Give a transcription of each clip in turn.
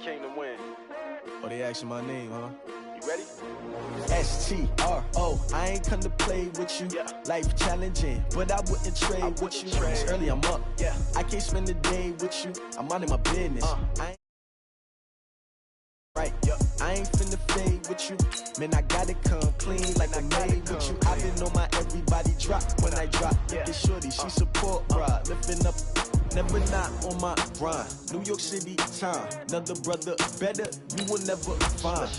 came to win. Oh, they asking my name, huh? You ready? S-T-R-O, I ain't come to play with you. Life challenging, but I wouldn't trade with you. It's early, I'm up. I can't spend the day with you. I'm minding my business. I ain't finna fade with you. Man, I gotta come clean like I made with you. I've been on my everybody drop when I drop. Look at shorty, she support, bruh. Lifting up, never not on my grind. New York City time, another brother better, you will never find.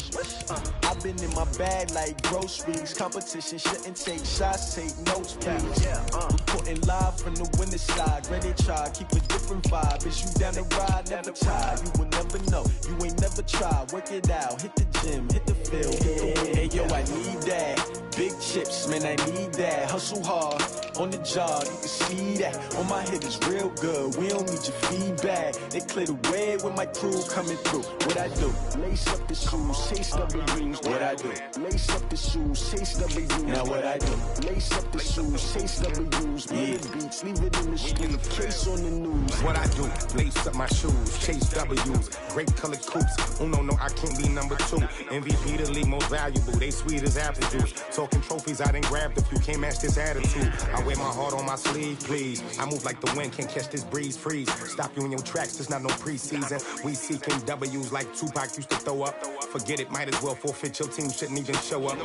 I've been in my bag like groceries. Competition shouldn't take shots, take notes, please. Reporting live from the winning side. Ready to try, keep a different vibe. Is you down the ride, never tired. You will never know, you ain't never tried. Work it out, hit the gym, hit the field, hit the win. Hey yo, I need that. Big chips, man, I need that. Hustle hard, on the job, you can see that. On my head is real good, we don't need your feedback. They clear the way when my crew coming through. What I do? Lace up the shoes, chase W's. What I do? Lace up the shoes, chase W's. Now what I do? Lace up the shoes, chase W's. Beats, leave it in the street, case on the news. What I do? Lace up my shoes, chase W's. Great colored coops. Oh no, I can't be number 2. MVP the league most valuable. They sweet as apple juice. Talking trophies, I done grabbed a few. Can't match this attitude. I wear my heart on my sleeve, please. I move like the wind, can't catch this breeze. Freeze. Stop you in your tracks. There's not no preseason. We seeking W's like Tupac used to throw up. Forget it, might as well forfeit. Your team shouldn't even show up.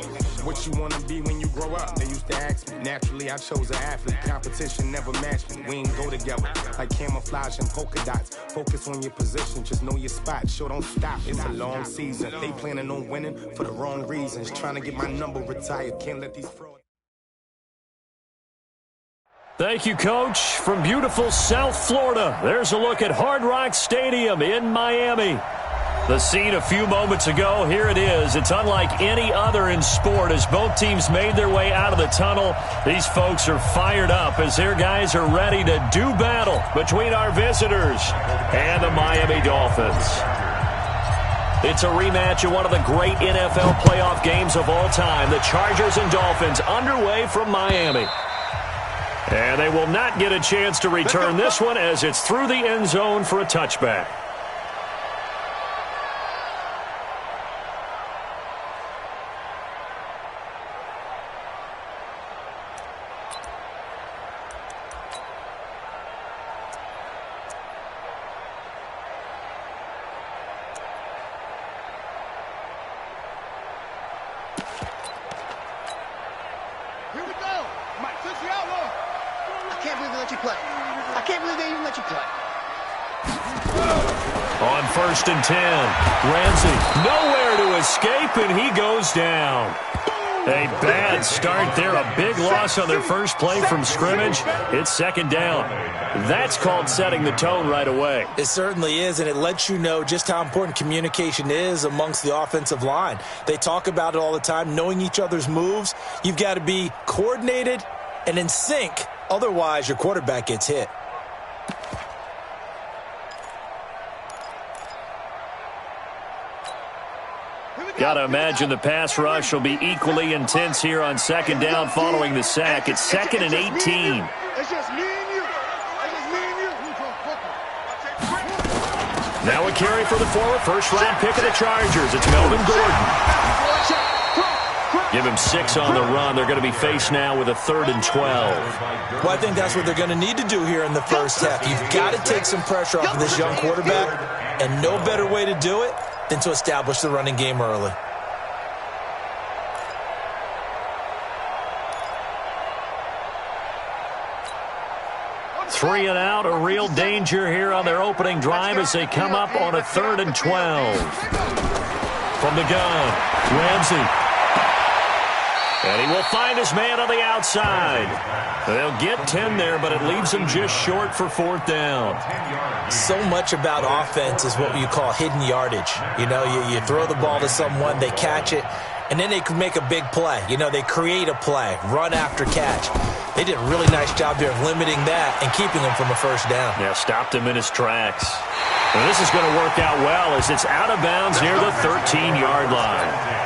What you wanna be when you grow up? They used to ask me. Naturally, I chose an athlete. Competition never matched me. We ain't go together like camouflage and polka dots. Focus on your position, just know your spot. Sure, don't stop. It's a long season. They planning on winning for the wrong reasons. Trying to get my number retired. Can't let these frauds. Thank you, Coach. From beautiful South Florida, there's a look at Hard Rock Stadium in Miami. The scene a few moments ago, here it is. It's unlike any other in sport as both teams made their way out of the tunnel. These folks are fired up as their guys are ready to do battle between our visitors and the Miami Dolphins. It's a rematch of one of the great NFL playoff games of all time. The Chargers and Dolphins underway from Miami. And they will not get a chance to return this one as it's through the end zone for a touchback. Here we go. Mike, switch the outlaw. I can't believe they let you play. I can't believe they even let you play. On 1st and 10, Ramsey nowhere to escape, and he goes down. A bad start there, a big loss on their first play from scrimmage. It's 2nd down. That's called setting the tone right away. It certainly is, and it lets you know just how important communication is amongst the offensive line. They talk about it all the time, knowing each other's moves. You've got to be coordinated and in sync. Otherwise, your quarterback gets hit. Got to imagine the pass rush will be equally intense here on 2nd down following the sack. It's 2nd and 18. It's just me and you. It's just me and you. Now a carry for the former first-round pick of the Chargers. It's Melvin Gordon. Give him 6 on the run. They're going to be faced now with a 3rd and 12. Well, I think that's what they're going to need to do here in the first half. You've got to take some pressure off of this young quarterback, and no better way to do it than to establish the running game early. Three and out, a real danger here on their opening drive as they come up on a 3rd and 12. From the gun, Ramsey. And he will find his man on the outside. They'll get 10 there, but it leaves him just short for 4th down. So much about offense is what you call hidden yardage. You know, you throw the ball to someone, they catch it, and then they can make a big play. You know, they create a play, run after catch. They did a really nice job there of limiting that and keeping him from a 1st down. Yeah, stopped him in his tracks. And this is going to work out well as it's out of bounds near the 13-yard line.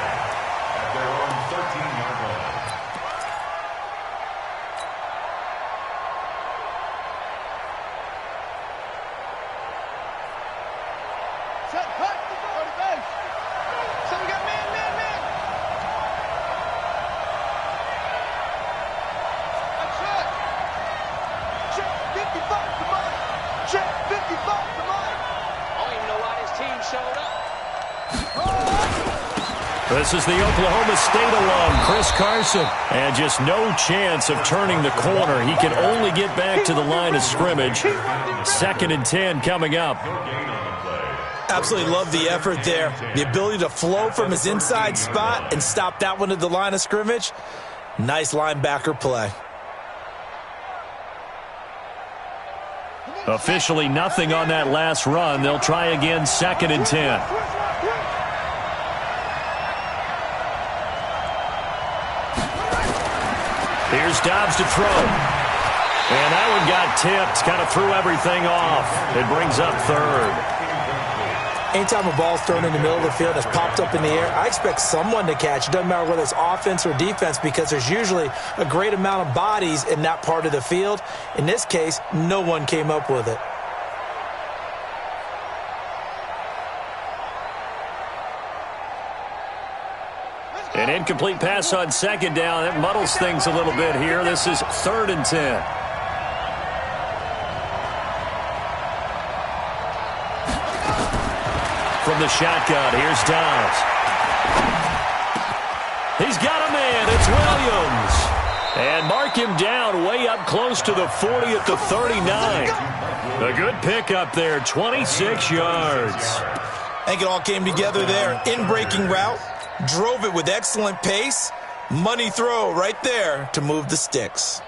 Set, cut. This is the Oklahoma State alum, Chris Carson. And just no chance of turning the corner. He can only get back to the line of scrimmage. 2nd and 10 coming up. Absolutely love the effort there. The ability to flow from his inside spot and stop that one at the line of scrimmage. Nice linebacker play. Officially nothing on that last run. They'll try again, 2nd and 10. Here's Dobbs to throw. And that one got tipped, kind of threw everything off. It brings up 3rd. Anytime a ball's thrown in the middle of the field, it's popped up in the air, I expect someone to catch. It doesn't matter whether it's offense or defense because there's usually a great amount of bodies in that part of the field. In this case, no one came up with it. An incomplete pass on 2nd down. That muddles things a little bit here. This is 3rd and 10. From the shotgun, here's Dobbs. He's got a man. It's Williams. And mark him down way up close to the 40 at the 39. A good pickup there, 26 yards. I think it all came together there. In-breaking route, drove it with excellent pace. Money throw right there to move the sticks.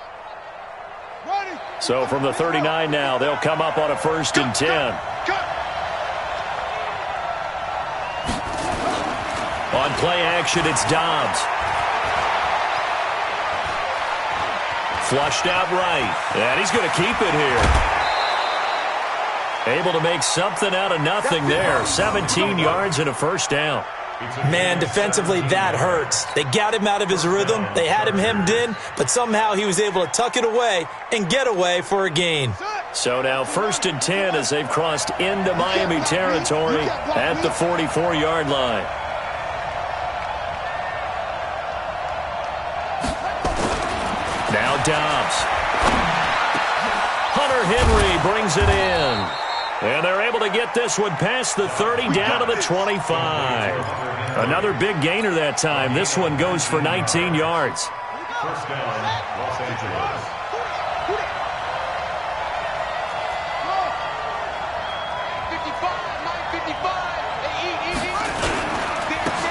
So from the 39 now, they'll come up on a 1st and 10. On play action, it's Dobbs. Flushed out right. And he's going to keep it here. Able to make something out of nothing there. 17 yards and a 1st down. Man, defensively, that hurts. They got him out of his rhythm. They had him hemmed in, but somehow he was able to tuck it away and get away for a gain. So now 1st and 10 as they've crossed into Miami territory at the 44-yard line. Now Dobbs. Hunter Henry brings it in. And they're able to get this one past the 30 down to the 25. Another big gainer that time. This one goes for 19 yards. 1st down, Los Angeles.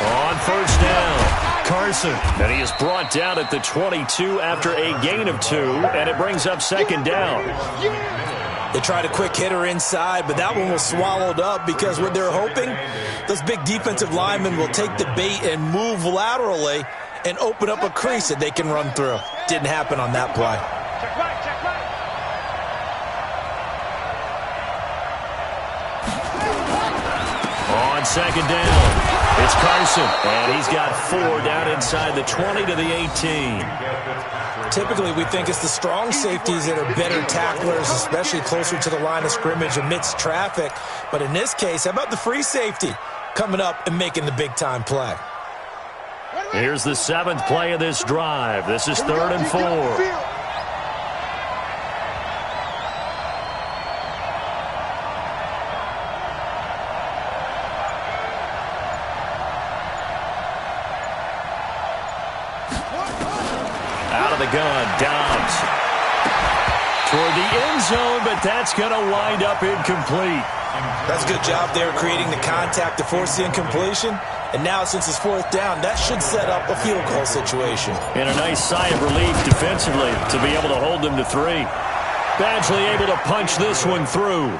On 1st down, Carson. And he is brought down at the 22 after a gain of 2, and it brings up 2nd down. They tried a quick hitter inside, but that one was swallowed up because what they're hoping, those big defensive linemen will take the bait and move laterally and open up a crease that they can run through. Didn't happen on that play. Check right, check right. On 2nd down, it's Carson, and he's got 4 down inside the 20 to the 18. Typically, we think it's the strong safeties that are better tacklers, especially closer to the line of scrimmage amidst traffic. But in this case, how about the free safety coming up and making the big-time play? Here's the 7th play of this drive. This is 3rd and 4. Out of the gun, Dobbs. Toward the end zone, but that's going to wind up incomplete. That's a good job there creating the contact to force the incompletion. And now, since it's 4th down, that should set up a field goal situation. And a nice sigh of relief defensively to be able to hold them to 3. Badgley able to punch this one through.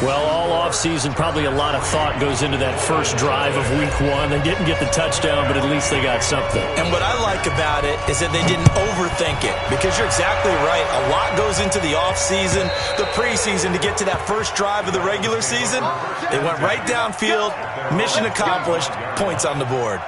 Well, all offseason, probably a lot of thought goes into that first drive of Week 1. They didn't get the touchdown, but at least they got something. And what I like about it is that they didn't overthink it, because you're exactly right. A lot goes into the offseason, the preseason, to get to that first drive of the regular season. They went right downfield, mission accomplished, points on the board.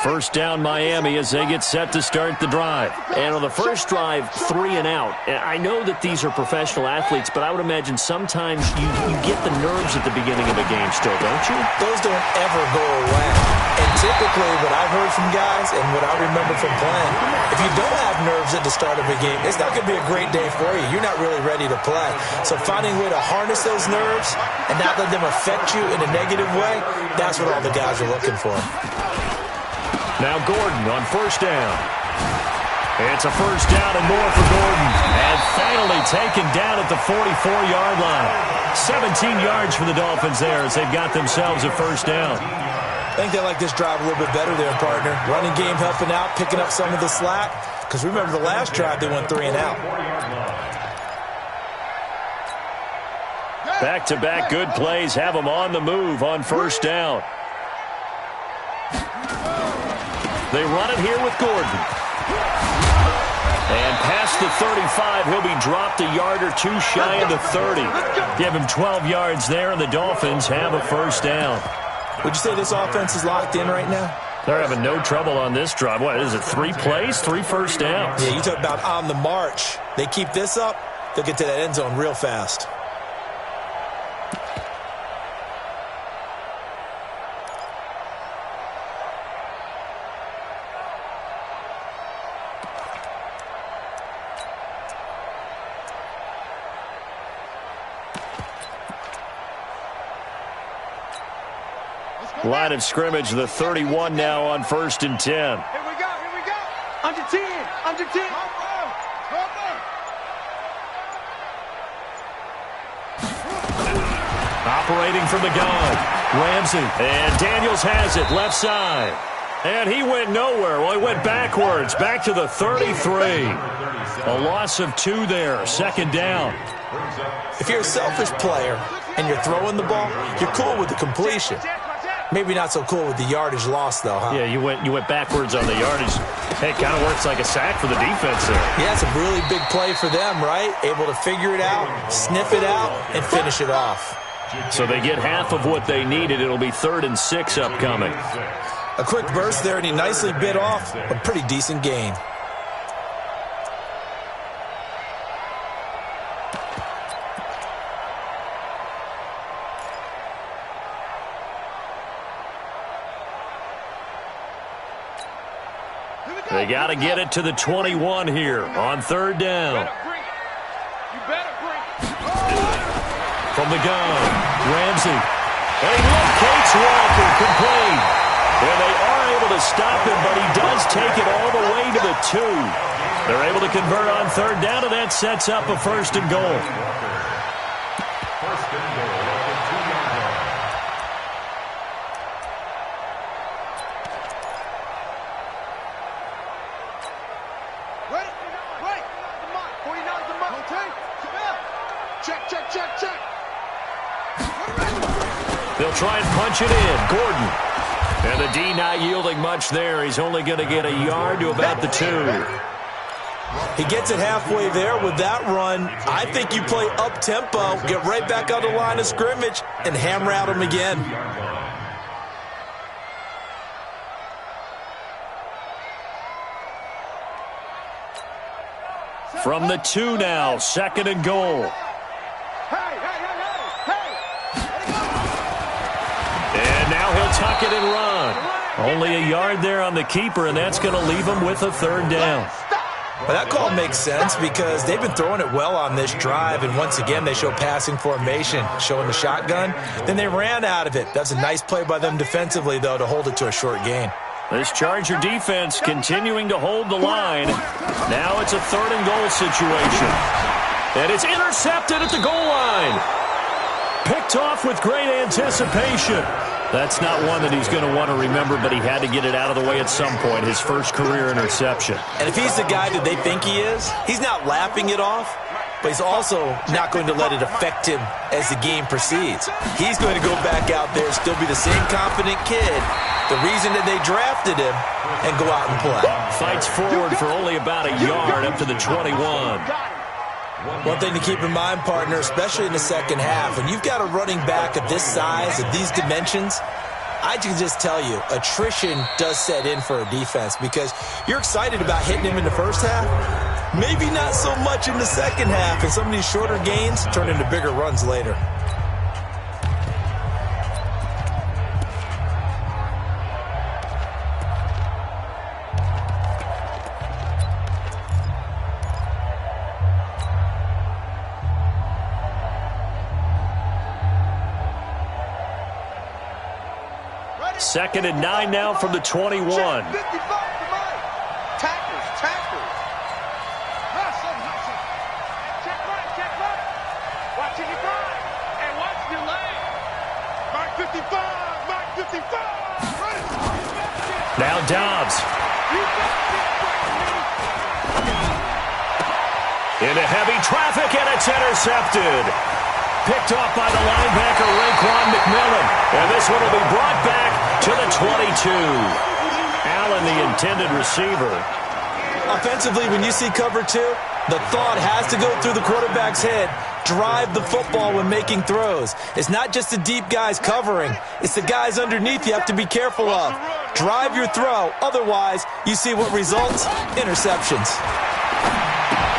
First down Miami as they get set to start the drive. And on the first drive, 3 and out. And I know that these are professional athletes, but I would imagine sometimes you get the nerves at the beginning of a game still, don't you? Those don't ever go away. And typically what I've heard from guys and what I remember from playing, if you don't have nerves at the start of a game, it's not going to be a great day for you. You're not really ready to play. So finding a way to harness those nerves and not let them affect you in a negative way, that's what all the guys are looking for. Now Gordon on first down. It's a first down and more for Gordon. And finally taken down at the 44-yard line. 17 yards for the Dolphins there as they've got themselves a first down. I think they like this drive a little bit better there, partner. Running game helping out, picking up some of the slack. Because remember the last drive they went 3 and out. Back-to-back good plays have them on the move on first down. They run it here with Gordon. And past the 35, he'll be dropped a yard or two shy of the 30. Give him 12 yards there, and the Dolphins have a first down. Would you say this offense is locked in right now? They're having no trouble on this drive. What is it, 3 plays, 3 first downs? Yeah, you talk about on the march. They keep this up, they'll get to that end zone real fast. Line of scrimmage, the 31 now on 1st and 10. Here we go. Under 10. Operating from the gun, Ramsey. And Daniels has it, left side. And he went nowhere. Well, he went backwards, back to the 33. A loss of 2 there, 2nd down. If you're a selfish player and you're throwing the ball, you're cool with the completion. Maybe not so cool with the yardage loss, though, huh? Yeah, you went backwards on the yardage. Hey, it kind of works like a sack for the defense there. Yeah, it's a really big play for them, right? Able to figure it out, sniff it out, and finish it off. So they get half of what they needed. It'll be 3rd and 6 upcoming. A quick burst there, and he nicely bit off a pretty decent gain. They got to get it to the 21 here on 3rd down. From the gun, Ramsey. And he locates Walker, complete. And they are able to stop him, but he does take it all the way to the 2. They're able to convert on 3rd down, and that sets up a 1st and goal. They'll try and punch it in. Gordon. And the D not yielding much there. He's only going to get a yard to about the 2. He gets it halfway there with that run. I think you play up-tempo, get right back on the line of scrimmage, and hammer out him again. From the 2 now, 2nd and goal. And now he'll tuck it and run. Only a yard there on the keeper, and that's going to leave him with a 3rd down. Well, that call makes sense because they've been throwing it well on this drive, and once again they show passing formation, showing the shotgun. Then they ran out of it. That's a nice play by them defensively, though, to hold it to a short gain. This Charger defense continuing to hold the line. Now it's a 3rd and goal situation. And it's intercepted at the goal line. Picked off with great anticipation. That's not one that he's going to want to remember, but he had to get it out of the way at some point, his first career interception. And if he's the guy that they think he is, he's not laughing it off, but he's also not going to let it affect him as the game proceeds. He's going to go back out there, still be the same confident kid, the reason that they drafted him, and go out and play. Fights forward for only about a yard up to the 21. One thing to keep in mind, partner, especially in the second half, when you've got a running back of this size, of these dimensions, I can just tell you, attrition does set in for a defense because you're excited about hitting him in the first half. Maybe not so much in the second half, and some of these shorter gains turn into bigger runs later. Second and 9 now from the 21. Tackles. Hustle. Check right. Watch it, and watch the lane. Mark 55. Now Dobbs. Into heavy traffic, and it's intercepted. Picked off by the linebacker, Raekwon McMillan. And this one will be brought back to the 22. Allen, the intended receiver. Offensively, when you see cover two, the thought has to go through the quarterback's head. Drive the football when making throws. It's not just the deep guys covering. It's the guys underneath you have to be careful of. Drive your throw. Otherwise, you see what results? Interceptions.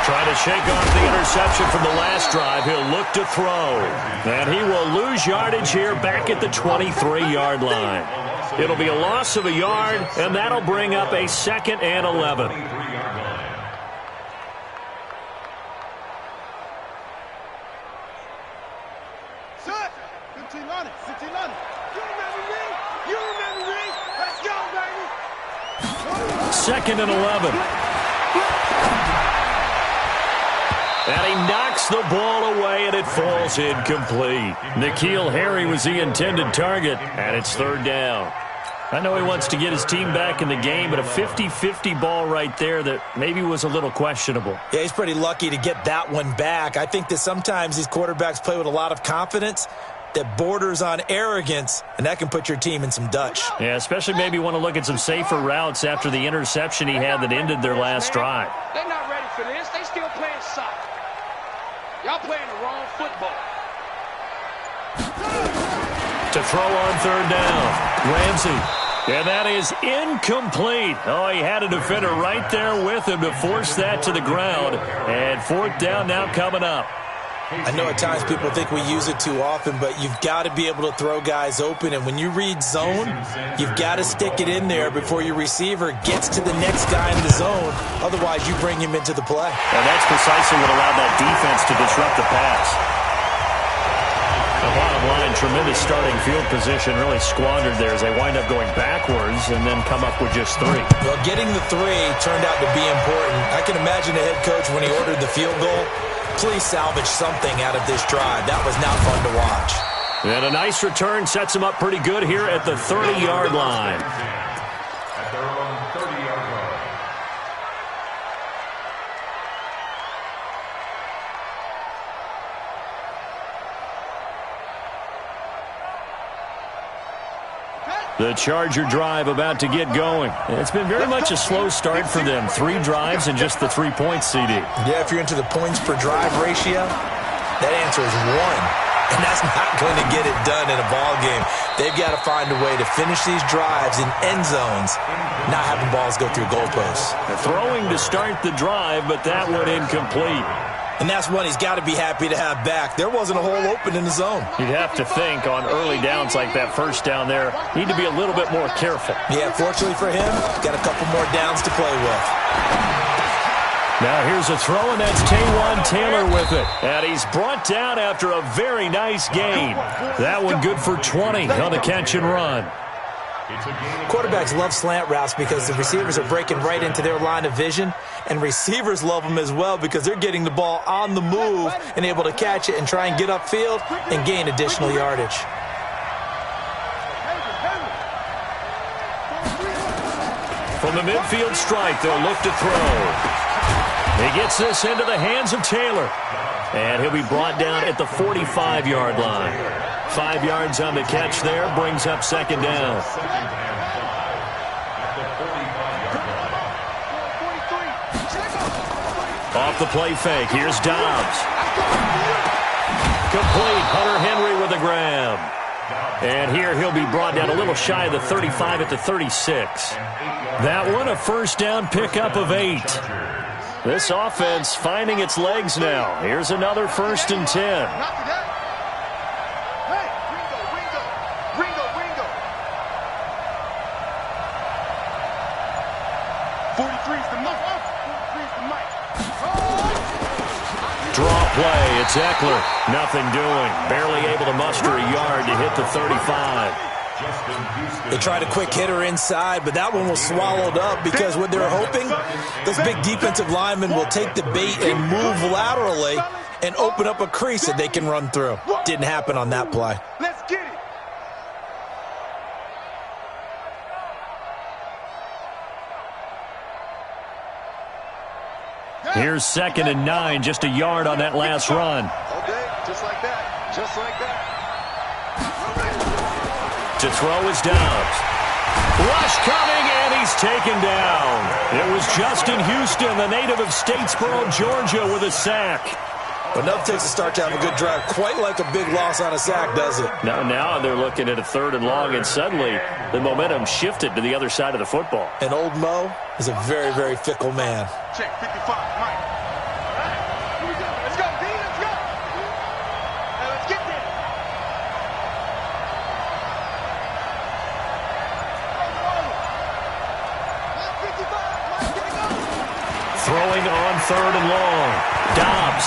Trying to shake off the interception from the last drive. He'll look to throw. And he will lose yardage here back at the 23-yard line. It'll be a loss of a yard, and that'll bring up a 2nd and 11. Son, 15 on it. You remember me? Let's go, baby. 2nd and 11. And he knocks the ball away, and it falls incomplete. N'Keal Harry was the intended target, and it's 3rd down. I know he wants to get his team back in the game, but a 50-50 ball right there that maybe was a little questionable. Yeah, he's pretty lucky to get that one back. I think that sometimes these quarterbacks play with a lot of confidence that borders on arrogance, and that can put your team in some Dutch. Yeah, especially maybe want to look at some safer routes after the interception he had that ended their last drive. They're not ready for this. They still playing soccer. Y'all playing the wrong football. To throw on 3rd down, Ramsey. And that is incomplete. Oh, he had a defender right there with him to force that to the ground. And 4th down now coming up. I know at times people think we use it too often, but you've got to be able to throw guys open. And when you read zone, you've got to stick it in there before your receiver gets to the next guy in the zone. Otherwise, you bring him into the play. And that's precisely what allowed that defense to disrupt the pass. The bottom line, tremendous starting field position, really squandered there as they wind up going backwards and then come up with just 3. Well, getting the 3 turned out to be important. I can imagine the head coach when he ordered the field goal. Please salvage something out of this drive. That was not fun to watch. And a nice return sets him up pretty good here at the 30-yard line. At their own 30-yard line. The Charger drive about to get going. It's been very much a slow start for them. 3 drives and just the 3 points, CD. Yeah, if you're into the points per drive ratio, that answer is 1. And that's not going to get it done in a ball game. They've got to find a way to finish these drives in end zones, not having balls go through goalposts. Throwing to start the drive, but that one incomplete. And that's one he's got to be happy to have back. There wasn't a hole open in the zone. You'd have to think on early downs like that first down there, need to be a little bit more careful. Yeah, fortunately for him, got a couple more downs to play with. Now here's a throw, and that's Taywan Taylor with it. And he's brought down after a very nice gain. That one good for 20 on the catch and run. Quarterbacks love slant routes because the receivers are breaking right into their line of vision, and receivers love them as well because they're getting the ball on the move and able to catch it and try and get upfield and gain additional yardage. From the midfield strike, they'll look to throw. He gets this into the hands of Taylor, and he'll be brought down at the 45-yard line. 5 yards on the catch there, brings up 2nd down. Off the play fake, here's Dobbs. Complete, Hunter Henry with a grab. And here he'll be brought down a little shy of the 35 at the 36. That one a first down pickup of 8. This offense finding its legs now. Here's another 1st and 10. 43's the mic. 43's the mic. Draw play. It's Eckler. Nothing doing. Barely able to muster a yard to hit the 35. They tried a quick hitter inside, but that one was swallowed up because what they're hoping, those big defensive linemen will take the bait and move laterally and open up a crease that they can run through. Didn't happen on that play. Let's get it. Here's 2nd and 9, just a yard on that last run. Okay, just like that. Just like that. To throw is Dobbs. Rush coming, and he's taken down. It was Justin Houston, the native of Statesboro, Georgia, with a sack. But enough takes a start to have a good drive. Quite like a big loss on a sack, does it? Now they're looking at a 3rd and long, and suddenly the momentum shifted to the other side of the football. And old Mo is a very, very fickle man. Check 55, Mike. All right, here we go. Let's go, D. Let's go. Now let's get there. Throwing on 3rd and long. Dobbs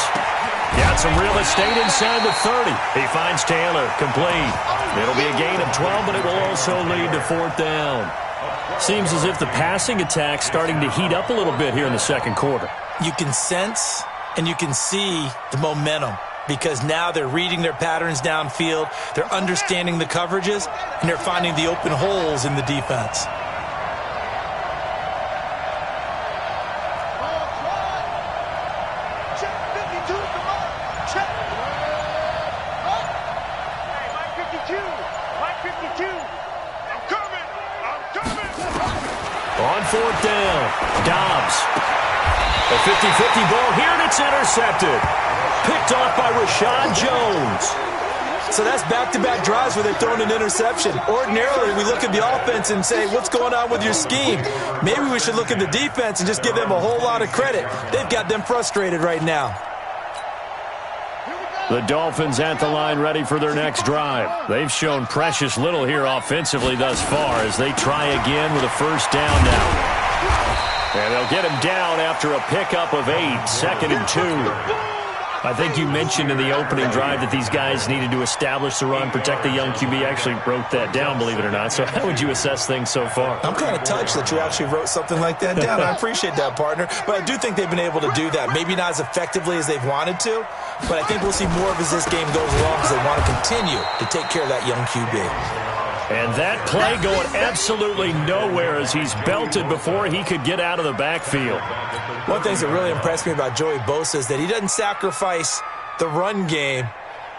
got some real estate inside the 30. He finds Taylor, complete. It'll be a gain of 12, but it will also lead to 4th down. Seems as if the passing attack's starting to heat up a little bit here in the 2nd quarter. You can sense and you can see the momentum because now they're reading their patterns downfield, they're understanding the coverages, and they're finding the open holes in the defense. On 4th down, Dobbs. A 50-50 ball here, and it's intercepted. Picked off by Rashad Jones. So that's back-to-back drives where they've thrown an interception. Ordinarily, we look at the offense and say, what's going on with your scheme? Maybe we should look at the defense and just give them a whole lot of credit. They've got them frustrated right now. The Dolphins at the line ready for their next drive. They've shown precious little here offensively thus far as they try again with a 1st down now. And they'll get him down after a pickup of 8, 2nd and 2. I think you mentioned in the opening drive that these guys needed to establish the run, protect the young QB. I actually wrote that down, believe it or not. So how would you assess things so far? I'm kind of touched that you actually wrote something like that down. I appreciate that, partner. But I do think they've been able to do that. Maybe not as effectively as they've wanted to, but I think we'll see more of as this game goes along because they want to continue to take care of that young QB. And that play going absolutely nowhere as he's belted before he could get out of the backfield. One thing that really impressed me about Joey Bosa is that he doesn't sacrifice the run game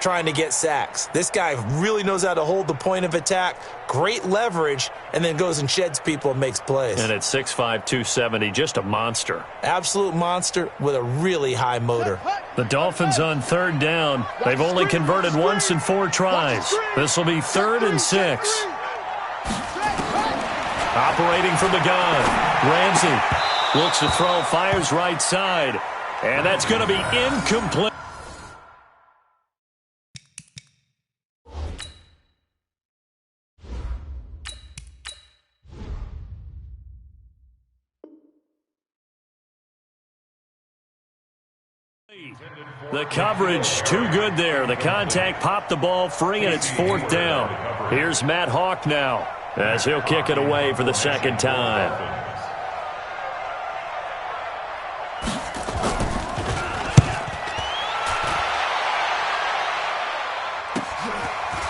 trying to get sacks. This guy really knows how to hold the point of attack, great leverage, and then goes and sheds people and makes plays. And at 6'5", 270, just a monster. Absolute monster with a really high motor. The Dolphins on 3rd down. They've only converted once in 4 tries. This will be 3rd and 6. Operating from the gun, Ramsey looks to throw, fires right side, and that's going to be incomplete. The coverage too good there. The contact popped the ball free, and it's 4th down. Here's Matt Hawk now as he'll kick it away for the 2nd time.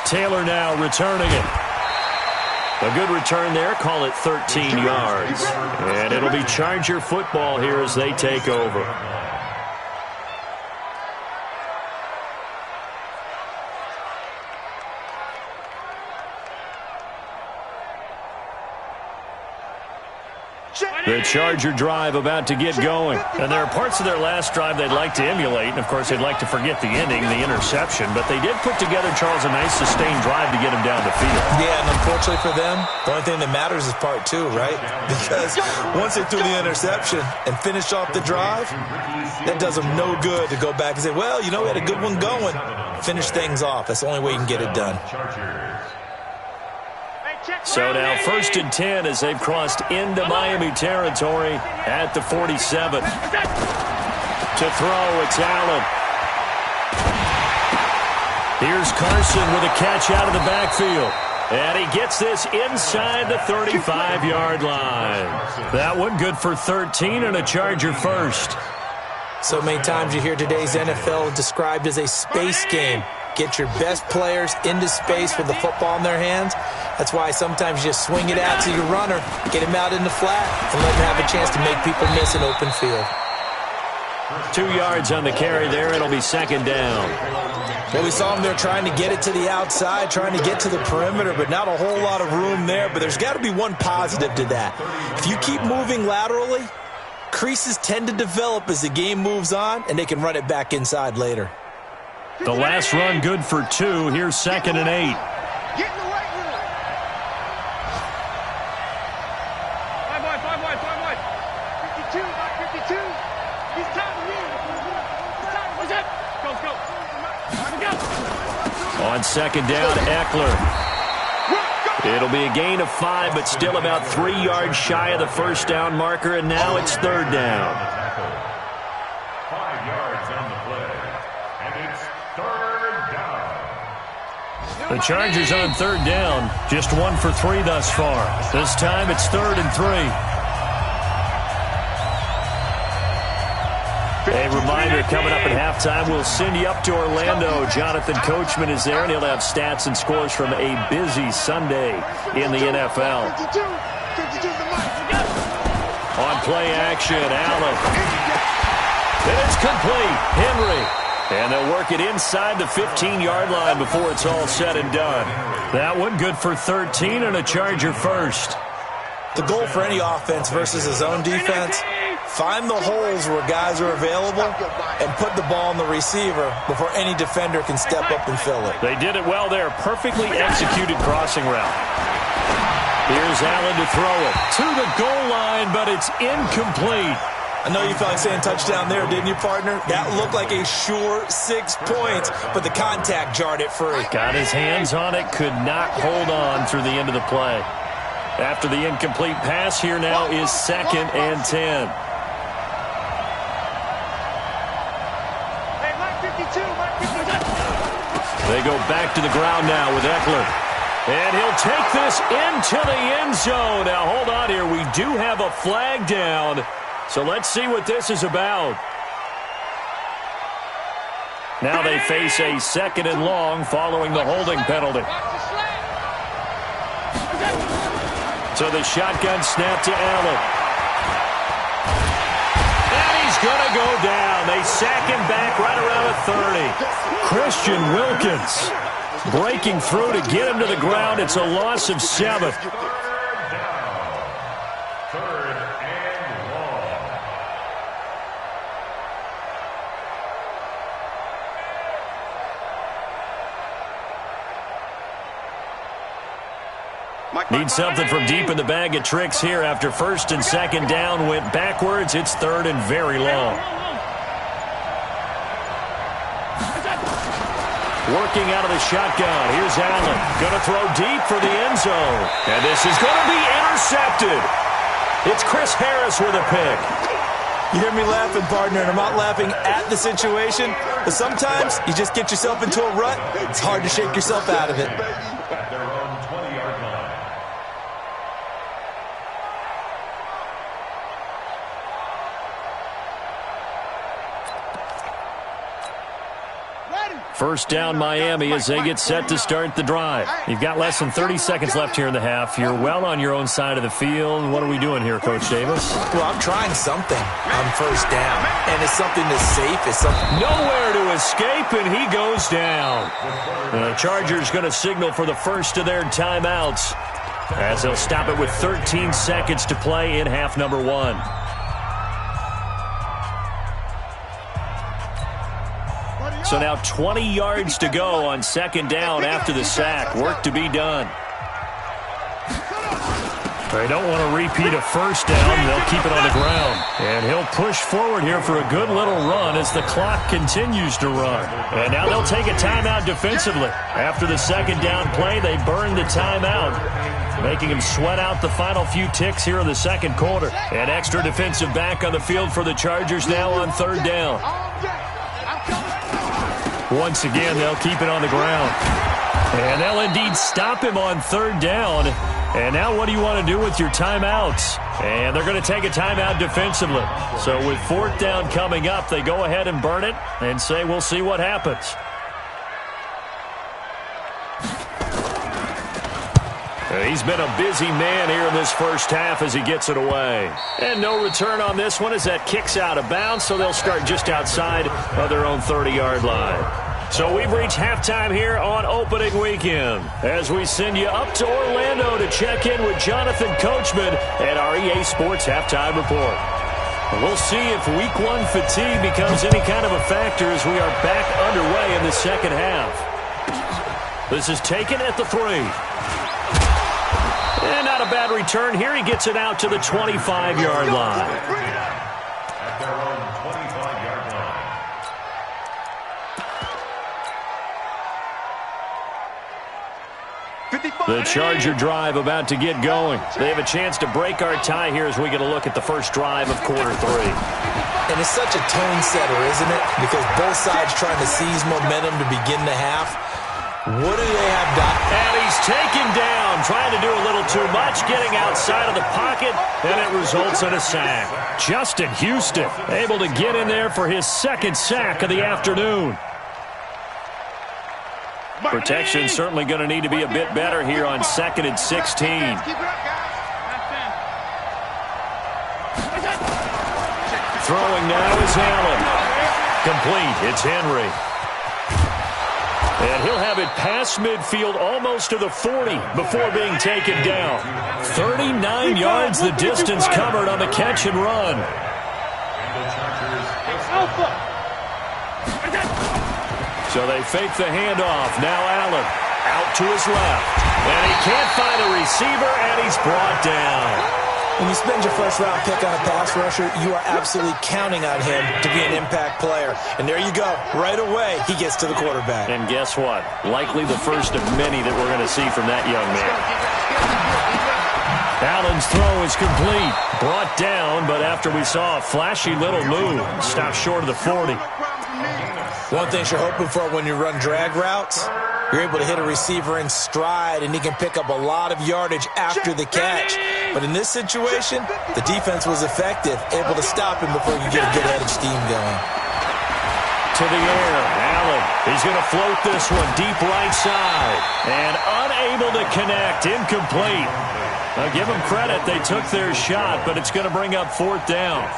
Taylor now returning it. A good return there. Call it 13 yards. And it'll be Charger football here as they take over. The Charger drive about to get going. And there are parts of their last drive they'd like to emulate. And, of course, they'd like to forget the ending, the interception. But they did put together, Charles, a nice sustained drive to get him down the field. Yeah, and unfortunately for them, the only thing that matters is part two, right? Because once they threw the interception and finished off the drive, that does them no good to go back and say, well, you know, we had a good one going. Finish things off. That's the only way you can get it done. So now 1st and 10 as they've crossed into Miami territory at the 47. To throw, it's Allen. Here's Carson with a catch out of the backfield. And he gets this inside the 35-yard line. That one good for 13 and a Charger first. So many times you hear today's NFL described as a space game. Get your best players into space with the football in their hands. That's why sometimes you just swing it out to your runner, get him out in the flat, and let him have a chance to make people miss an open field. 2 yards on the carry there. It'll be 2nd down. Well, we saw him there trying to get it to the outside, trying to get to the perimeter, but not a whole lot of room there. But there's got to be one positive to that. If you keep moving laterally, creases tend to develop as the game moves on, and they can run it back inside later. The last run good for 2. Here's 2nd and 8. Get in the right room. 5 wide. 52, about 52. He's time to win. What's up? Go. On 2nd down, Eckler. It'll be a gain of 5, but still about 3 yards shy of the 1st down marker, and now it's 3rd down. 5 yards on the play, and it's 3rd down. The Chargers on 3rd down, just 1 for 3 thus far. This time it's 3rd and 3. A reminder, coming up at halftime, we'll send you up to Orlando. Jonathan Coachman is there, and he'll have stats and scores from a busy Sunday in the NFL. On play action, Allen. And it's complete. Henry. And they'll work it inside the 15-yard line before it's all said and done. That one good for 13 and a Charger first. The goal for any offense versus his own defense, find the holes where guys are available and put the ball on the receiver before any defender can step up and fill it. They did it well there. Perfectly executed crossing route. Here's Allen to throw it to the goal line, but it's incomplete. I know you felt like saying touchdown there, didn't you, partner? That looked like a sure 6 points, but the contact jarred it free. Got his hands on it, could not hold on through the end of the play. After the incomplete pass, here now is 2nd and 10. They go back to the ground now with Eckler. And he'll take this into the end zone. Now, hold on here. We do have a flag down. So let's see what this is about. Now they face a 2nd and long following the holding penalty. So the shotgun snap to Allen. And he's going to go down. They sack him back right around the 30. Christian Wilkins breaking through to get him to the ground. It's a loss of 7. Need something from deep in the bag of tricks here after 1st and 2nd down went backwards. It's 3rd and very long. Working out of the shotgun. Here's Allen. Going to throw deep for the end zone. And this is going to be intercepted. It's Chris Harris with a pick. You hear me laughing, partner, and I'm not laughing at the situation, but sometimes you just get yourself into a rut. It's hard to shake yourself out of it. At their own 20-yard line. First down Miami as they get set to start the drive. You've got less than 30 seconds left here in the half. You're well on your own side of the field. What are we doing here, Coach Davis? Well, I'm trying something on 1st down, and it's something that's safe. It's something nowhere to escape, and he goes down. The Chargers going to signal for the first of their timeouts. as they'll stop it with 13 seconds to play in half number 1. So now 20 yards to go on second down after the sack. Work to be done. They don't want to repeat a first down. They'll keep it on the ground. And he'll push forward here for a good little run as the clock continues to run. And now they'll take a timeout defensively. After the second down play, they burn the timeout, making him sweat out the final few ticks here in the second quarter. An extra defensive back on the field for the Chargers now on third down. Once again, they'll keep it on the ground. And they'll indeed stop him on third down. And now what do you want to do with your timeouts? And they're going to take a timeout defensively. So with fourth down coming up, they go ahead and burn it and say we'll see what happens. He's been a busy man here in this first half as he gets it away. And no return on this one as that kicks out of bounds, so they'll start just outside of their own 30-yard line. So we've reached halftime here on opening weekend as we send you up to Orlando to check in with Jonathan Coachman at our EA Sports Halftime Report. We'll see if Week 1 fatigue becomes any kind of a factor as we are back underway in the second half. This is taken at the 3. And not a bad return here. He gets it out to the 25-yard line. At their own 25-yard line. The Charger drive about to get going. They have a chance to break our tie here as we get a look at the first drive of quarter 3. And it's such a tone setter, isn't it? Because both sides trying to seize momentum to begin the half. What do they have done? And he's taken down, trying to do a little too much, getting outside of the pocket, and it results in a sack. Justin Houston able to get in there for his second sack of the afternoon. Protection certainly going to need to be a bit better here on 2nd and 16. Throwing now is Allen. Complete. It's Henry. And he'll have it past midfield almost to the 40 before being taken down. 39 yards the distance covered on the catch and run. So they fake the handoff. Now Allen out to his left. And he can't find a receiver, and he's brought down. When you spend your first-round pick on a pass rusher, you are absolutely counting on him to be an impact player. And there you go. Right away, he gets to the quarterback. And guess what? Likely the first of many that we're going to see from that young man. Allen's throw is complete. Brought down, but after we saw a flashy little move, stopped short of the 40. One thing you're hoping for when you run drag routes, you're able to hit a receiver in stride, and he can pick up a lot of yardage after the catch. But in this situation, the defense was effective, able to stop him before you get a good head of steam going. To the air, Allen. He's going to float this one deep right side. And unable to connect, incomplete. Now give them credit, they took their shot, but it's going to bring up fourth down.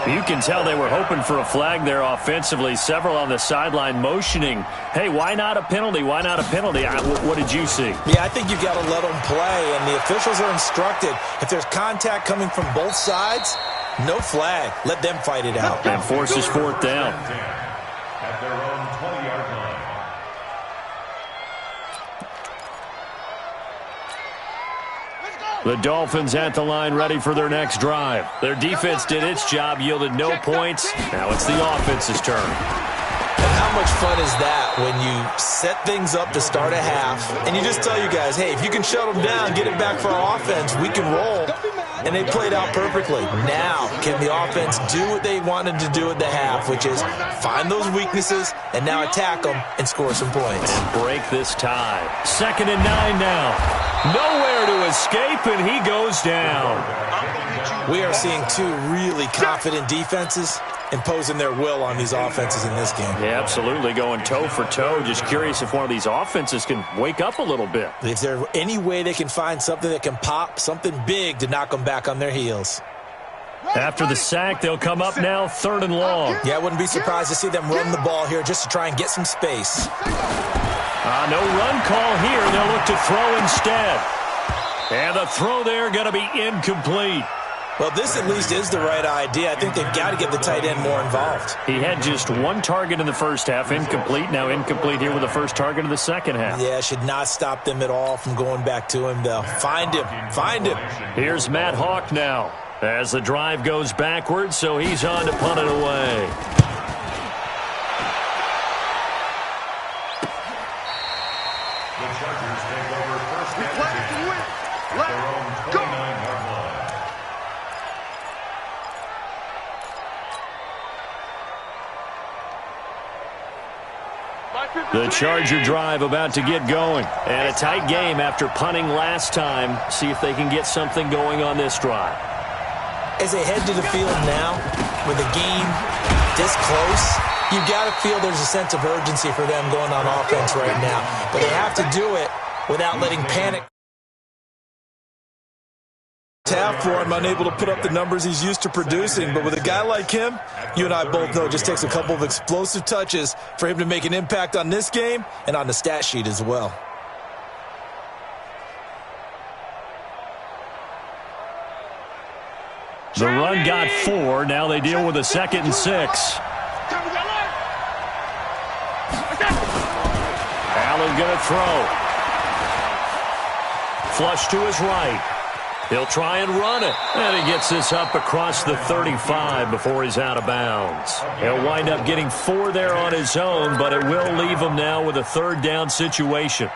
You can tell they were hoping for a flag there offensively. Several on the sideline motioning, hey, why not a penalty? Why not a penalty? What did you see? Yeah, I think you've got to let them play, and the officials are instructed. If there's contact coming from both sides, no flag. Let them fight it out. And forces fourth down. At their own 20-yard line. The Dolphins at the line ready for their next drive. Their defense did its job, yielded no points. Now it's the offense's turn. And how much fun is that when you set things up to start a half and you just tell you guys, hey, if you can shut them down, get it back for our offense, we can roll. And they played out perfectly. Now, can the offense do what they wanted to do at the half, which is find those weaknesses and now attack them and score some points. And break this tie. 2nd and 9 now. Nowhere to escape, and he goes down. We are seeing two really confident defenses imposing their will on these offenses in this game. Yeah, absolutely, going toe for toe. Just curious if one of these offenses can wake up a little bit. Is there any way they can find something that can pop, something big to knock them back on their heels? After the sack, they'll come up now 3rd and long. Yeah, I wouldn't be surprised to see them run the ball here just to try and get some space. No run call here. They'll look to throw instead. And the throw there going to be incomplete. Well, this at least is the right idea. I think they've got to get the tight end more involved. He had just one target in the first half, incomplete. Now incomplete here with the first target of the second half. Yeah, should not stop them at all from going back to him, though. Find him. Find him. Here's Matt Hawk now as the drive goes backwards, so he's on to punt it away. The Chargers take over first and 10 at their own 29-yard line. The Charger drive about to get going. And a tight game after punting last time. See if they can get something going on this drive. As they head to the field now, with the game this close, you've got to feel there's a sense of urgency for them going on offense right now. But they have to do it without letting panic tap for him, unable to put up the numbers he's used to producing. But with a guy like him, you and I both know it just takes a couple of explosive touches for him to make an impact on this game and on the stat sheet as well. The run got 4. Now they deal with a 2nd and 6. Allen going to throw. Flush to his right. He'll try and run it. And he gets this up across the 35 before he's out of bounds. He'll wind up getting 4 there on his own, but it will leave him now with a 3rd down situation.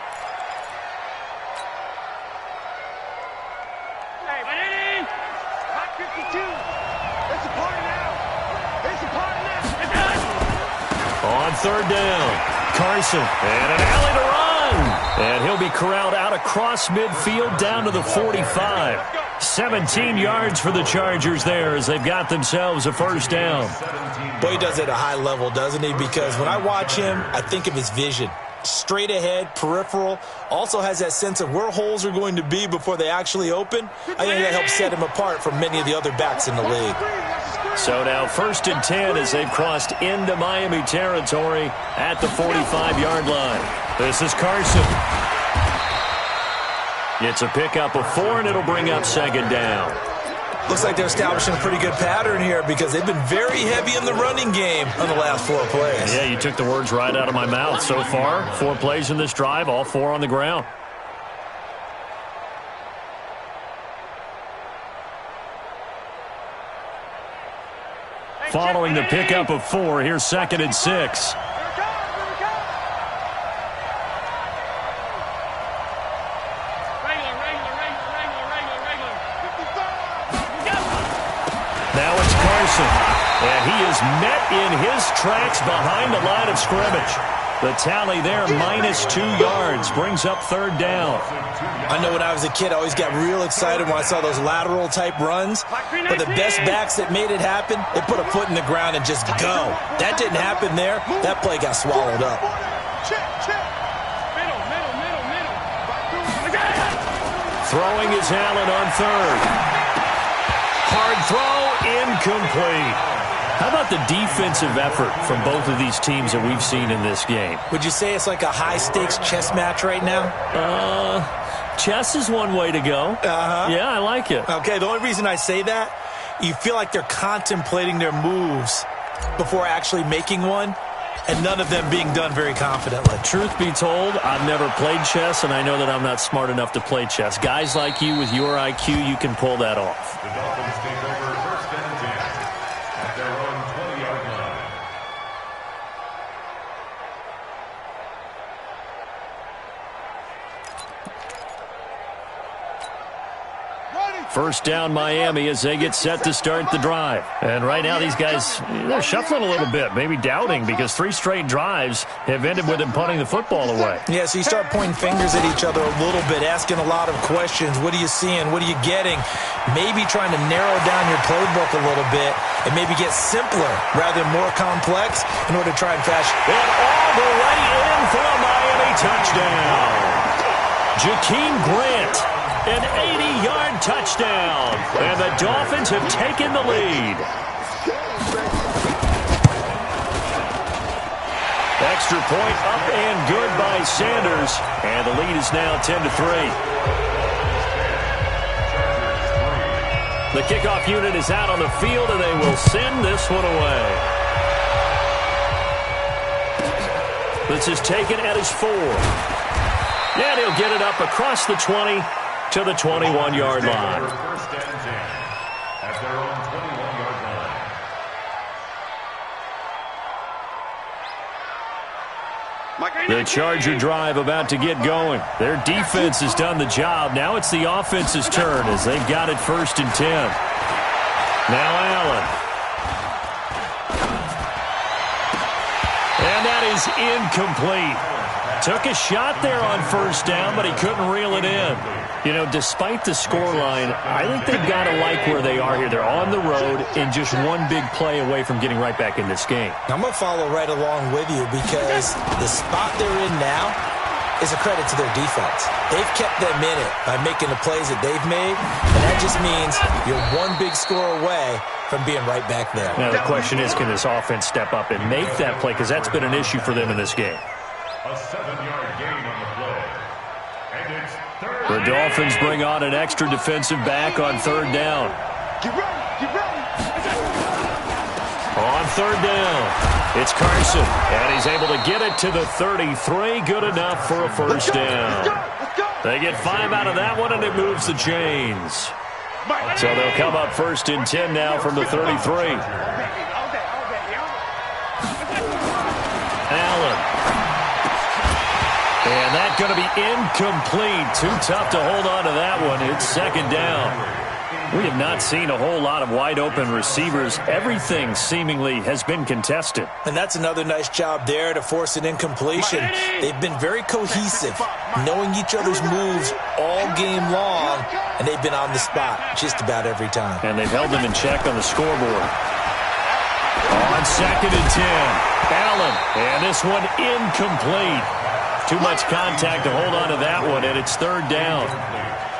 On 3rd down, Carson, and an alley to run. And he'll be corralled out across midfield down to the 45. 17 yards for the Chargers there as they've got themselves a 1st down. Boy, he does it at a high level, doesn't he? Because when I watch him, I think of his vision. Straight ahead, peripheral, also has that sense of where holes are going to be before they actually open. I think that helps set him apart from many of the other backs in the league. So now 1st and 10 as they've crossed into Miami territory at the 45-yard line. This is Carson. It's a pickup of 4, and it'll bring up 2nd down. Looks like they're establishing a pretty good pattern here because they've been very heavy in the running game on the last 4 plays. Yeah, you took the words right out of my mouth. So far, 4 plays in this drive, all 4 on the ground. Following the pickup of 4, here's 2nd and 6. Now it's Carson, and he is met in his tracks behind the line of scrimmage. The tally there, -2 yards, brings up 3rd down. I know when I was a kid, I always got real excited when I saw those lateral-type runs. But the best backs that made it happen, they put a foot in the ground and just go. That didn't happen there. That play got swallowed up. Throwing is Allen on 3rd. Hard throw, incomplete. How about the defensive effort from both of these teams that we've seen in this game? Would you say it's like a high-stakes chess match right now? Chess is one way to go. Yeah, I like it. Okay, the only reason I say that, you feel like they're contemplating their moves before actually making one, and none of them being done very confidently. Truth be told, I've never played chess, and I know that I'm not smart enough to play chess. Guys like you with your IQ, you can pull that off. The Dolphins take over 1st and 10 at their own 20-yard line. First down Miami as they get set to start the drive. And right now these guys, they're shuffling a little bit, maybe doubting, because 3 straight drives have ended with them punting the football away. Yeah, so you start pointing fingers at each other a little bit, asking a lot of questions. What are you seeing? What are you getting? Maybe trying to narrow down your playbook a little bit and maybe get simpler rather than more complex in order to try and fashion. And all the way in for a Miami touchdown. Jakeem Grant. An 80-yard touchdown, and the Dolphins have taken the lead. Extra point up and good by Sanders, and the lead is now 10-3. The kickoff unit is out on the field, and they will send this one away. This is taken at his 4. And he'll get it up across the 20 to the 21-yard line. First and 10 at their own 21-yard line. The Charger drive about to get going. Their defense has done the job. Now it's the offense's turn as they've got it first and 10. Now Allen. And that is incomplete. Took a shot there on first down, but he couldn't reel it in. You know, despite the scoreline, I think they've got to like where they are here. They're on the road and just one big play away from getting right back in this game. I'm going to follow right along with you because the spot they're in now is a credit to their defense. They've kept them in it by making the plays that they've made, and that just means you're one big score away from being right back there. Now, the question is, can this offense step up and make that play? Because that's been an issue for them in this game. A 7-yard gain on the play. And it's third. The Dolphins bring on an extra defensive back on third down. Get ready, get ready. On third down, it's Carson, and he's able to get it to the 33. Good enough for a first down. They get 5 out of that one, and it moves the chains. So they'll come up first and 10 now from the 33. Allen. And that's going to be incomplete. Too tough to hold on to that one. It's second down. We have not seen a whole lot of wide-open receivers. Everything seemingly has been contested. And that's another nice job there to force an incompletion. They've been very cohesive, knowing each other's moves all game long, and they've been on the spot just about every time. And they've held them in check on the scoreboard. On second and 10, Allen. And this one incomplete. Too much contact to hold on to that one, and it's third down.